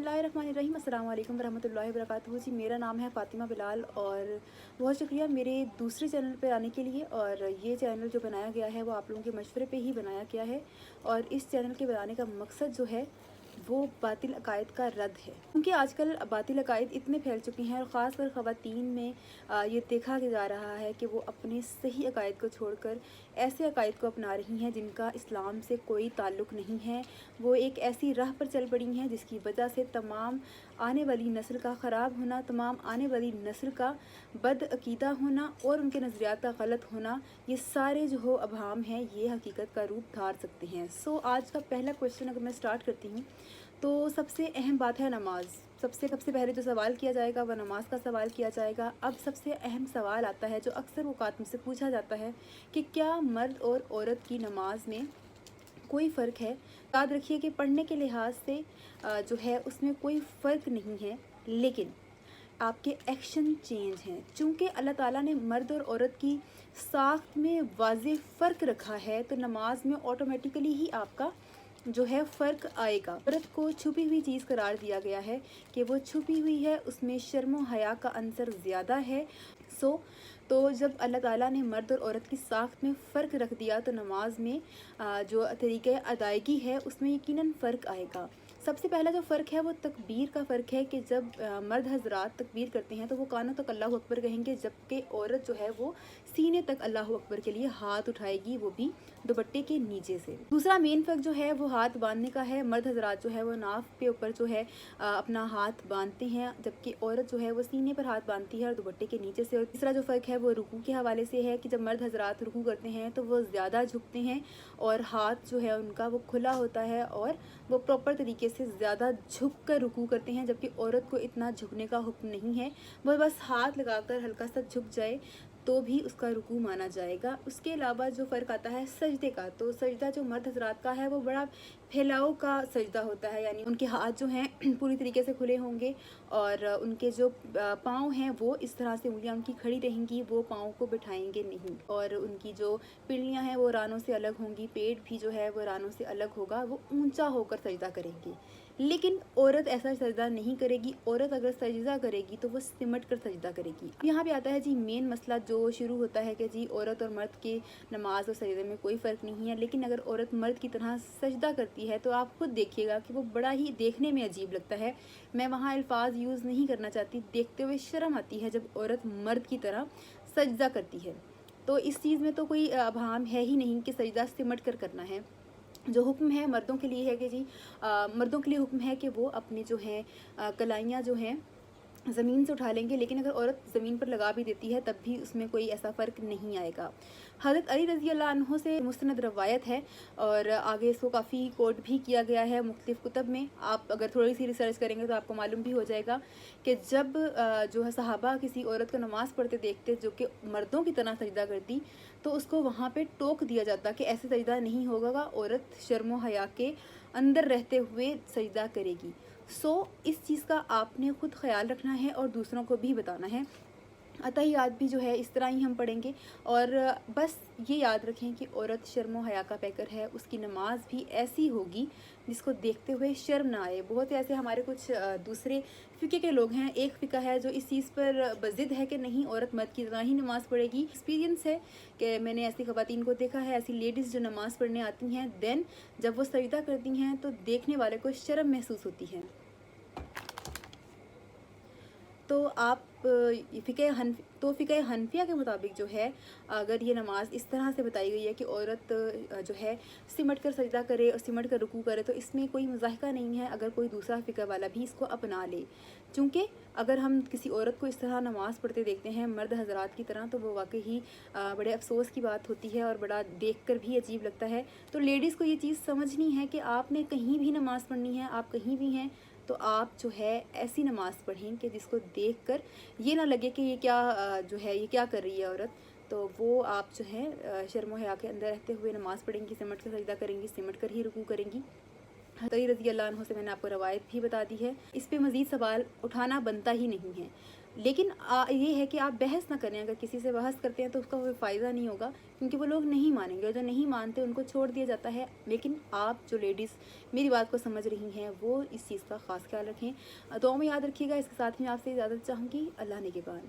बिस्मिल्लाहिर्रहमानिर्रहीम। अस्सलाम वालेकुम वरहमतुल्लाहि वबरकातुहू। जी, मेरा नाम है फ़ातिमा बिलाल और बहुत शुक्रिया मेरे दूसरे चैनल पे आने के लिए। और ये चैनल जो बनाया गया है वो आप लोगों के मशवरे पे ही बनाया गया है। और इस चैनल के बनाने का मकसद जो है वो बातिल अकायद का रद्द है, क्योंकि आजकल बातिल अकायद इतने फैल चुके हैं और ख़ासकर ख़वातीन में ये देखा जा रहा है कि वो अपने सही अकायद को छोड़कर ऐसे अकायद को अपना रही हैं जिनका इस्लाम से कोई ताल्लुक़ नहीं है। वो एक ऐसी राह पर चल पड़ी हैं जिसकी वजह से तमाम आने वाली नस्ल का ख़राब होना, तमाम आने वाली नस्ल का बदअकीदा होना और उनके नज़रियात का गलत होना, ये सारे जो हो अभाम हैं, ये हकीकत का रूप धार सकते हैं। सो आज का पहला क्वेश्चन अगर मैं स्टार्ट करती हूँ तो सबसे अहम बात है नमाज। सबसे पहले जो सवाल किया जाएगा वह नमाज का सवाल किया जाएगा। अब सबसे अहम सवाल आता है जो अक्सर औक़ात मुझसे पूछा जाता है कि क्या मर्द और औरत की नमाज में कोई फ़र्क है। याद रखिए कि पढ़ने के लिहाज से जो है उसमें कोई फ़र्क नहीं है, लेकिन आपके एक्शन चेंज हैं। चूँकि अल्लाह ताला ने मर्द और औरत की साख्त में वाज़ेह फ़र्क रखा है तो नमाज में ऑटोमेटिकली ही आपका जो है फ़र्क आएगा। औरत को छुपी हुई चीज़ करार दिया गया है कि वो छुपी हुई है, उसमें शर्म व हया का अंसर ज़्यादा है। तो जब अल्लाह ताला ने मर्द और औरत की साख्त में फ़र्क रख दिया तो नमाज में जो तरीक़े अदायगी है उसमें यकीनन फ़र्क आएगा। सबसे पहला जो फ़र्क है वो तकबीर का फ़र्क है कि जब मर्द हज़रात तकबीर करते हैं तो वो कानों तक अल्लाहु अकबर कहेंगे, जबकि औरत जो है वो सीने तक अल्लाहु अकबर के लिए हाथ उठाएगी, वो भी दुपट्टे के नीचे से। दूसरा मेन फ़र्क जो है वो हाथ बांधने का है। मर्द हज़रात जो है वो नाफ के ऊपर जो है अपना हाथ बांधते हैं, जबकि औरत जो है वो सीने पर हाथ बांधती है और दुपट्टे के नीचे से। और तीसरा जो फ़र्क है वो रुकू के हवाले से है कि जब मर्द हज़रात रुकू करते हैं तो वो ज़्यादा झुकते हैं और हाथ जो है उनका वो खुला होता है और वो प्रॉपर तरीके से ज़्यादा झुक कर रुकू करते हैं, जबकि औरत को इतना झुकने का हुक्म नहीं है। वह बस हाथ लगाकर हल्का सा झुक जाए तो भी उसका रुकू माना जाएगा। उसके अलावा जो फ़र्क आता है सजदे का, तो सजदा जो मर्द हज़रात का है वो बड़ा फैलाव का सजदा होता है, यानी उनके हाथ जो हैं पूरी तरीके से खुले होंगे और उनके जो पाँव हैं वो इस तरह से उंगलियां उनकी खड़ी रहेंगी, वो पाँव को बिठाएंगे नहीं। और उनकी जो पिंडलियां हैं वो रानों से अलग होंगी, पेट भी जो है वो रानों से अलग होगा, वो ऊंचा होकर सजदा करेंगी। लेकिन औरत ऐसा सजदा नहीं करेगी। औरत अगर सजदा करेगी तो वो सिमट कर सजदा करेगी। यहाँ पे आता है जी मेन मसला जो शुरू होता है कि जी औरत और मर्द के नमाज और सजदे में कोई फ़र्क नहीं है, लेकिन अगर औरत मर्द की तरह सजदा करती है तो आप खुद देखिएगा कि वो बड़ा ही देखने में अजीब लगता है। मैं वहाँ अल्फाज यूज़ नहीं करना चाहती, देखते हुए शर्म आती है जब औरत मर्द की तरह सजदा करती है। तो इस चीज़ में तो कोई अभाम है ही नहीं कि सजदा सिमट कर करना है। जो हुक्म है मर्दों के लिए है कि जी मर्दों के लिए हुक्म है कि वो अपने जो हैं कलाइयाँ जो हैं ज़मीन से उठा लेंगे, लेकिन अगर औरत ज़मीन पर लगा भी देती है तब भी उसमें कोई ऐसा फ़र्क नहीं आएगा। हज़रत अली रज़ी अल्लाह अन्हो से मुस्तनद रवायत है और आगे इसको काफ़ी कोट भी किया गया है मुख्तलिफ़ कुतब में। आप अगर थोड़ी सी रिसर्च करेंगे तो आपको मालूम भी हो जाएगा कि जब जो है सहाबा किसी औरत को नमाज़ पढ़ते देखते जो कि मर्दों की तरह सजदा करती तो उसको वहाँ पे टोक दिया जाता कि ऐसे सजदा नहीं होगा, औरत शर्म व हया के अंदर रहते हुए सजदा करेगी। इस चीज़ का आपने ख़ुद ख्याल रखना है और दूसरों को भी बताना है। अतहियात भी जो है इस तरह ही हम पढ़ेंगे और बस ये याद रखें कि औरत शर्म व हया का पैकर है, उसकी नमाज भी ऐसी होगी जिसको देखते हुए शर्म ना आए। बहुत ऐसे हमारे कुछ दूसरे फ़िक़े के लोग हैं, एक फ़िक़ा है जो इस चीज़ पर बज़िद है कि नहीं औरत मर्द की तरह ही नमाज़ पढ़ेगी। एक्सपीरियंस है कि मैंने ऐसी ख़वातीन को देखा है, ऐसी लेडीज़ जो नमाज़ पढ़ने आती हैं, देन जब वो सजदा करती हैं तो देखने वाले को शर्म महसूस होती है। तो आप फ़िक़े हनफिया के मुताबिक जो है अगर ये नमाज़ इस तरह से बताई गई है कि औरत जो है सिमट कर सजदा करे और सिमट कर रुकू करे तो इसमें कोई मज़ाहिका नहीं है अगर कोई दूसरा फ़िक़ा वाला भी इसको अपना ले। चूँकि अगर हम किसी औरत को इस तरह नमाज़ पढ़ते देखते हैं मर्द हज़रात की तरह तो वो वाकई ही बड़े अफ़सोस की बात होती है और बड़ा देख कर भी अजीब लगता है। तो लेडीज़ को ये चीज़ समझनी है कि आपने कहीं भी नमाज़ पढ़नी है, आप कहीं भी हैं तो आप जो है ऐसी नमाज़ पढ़ें कि जिसको देखकर ये ना लगे कि ये क्या जो है ये क्या कर रही है औरत। तो वो आप जो है शर्म व हया के अंदर रहते हुए नमाज़ पढ़ेंगी, सिमट कर सजदा करेंगी, सिमट कर ही रुकू करेंगी। हज़रत अली रज़ी अल्लाह अन्हु से मैंने आपको रवायत भी बता दी है। इस पे मज़ीद सवाल उठाना बनता ही नहीं है, لیکن یہ ہے کہ آپ بحث نہ کریں. اگر کسی سے بحث کرتے ہیں تو اس کا کوئی فائدہ نہیں ہوگا، کیونکہ وہ لوگ نہیں مانیں گے، اور جو نہیں مانتے ان کو چھوڑ دیا جاتا ہے. لیکن آپ جو لیڈیز میری بات کو سمجھ رہی ہیں وہ اس چیز کا خاص خیال رکھیں. دعاؤں میں یاد رکھیے گا. اس کے ساتھ میں آپ سے اجازت چاہوں گی. اللہ نگہبان.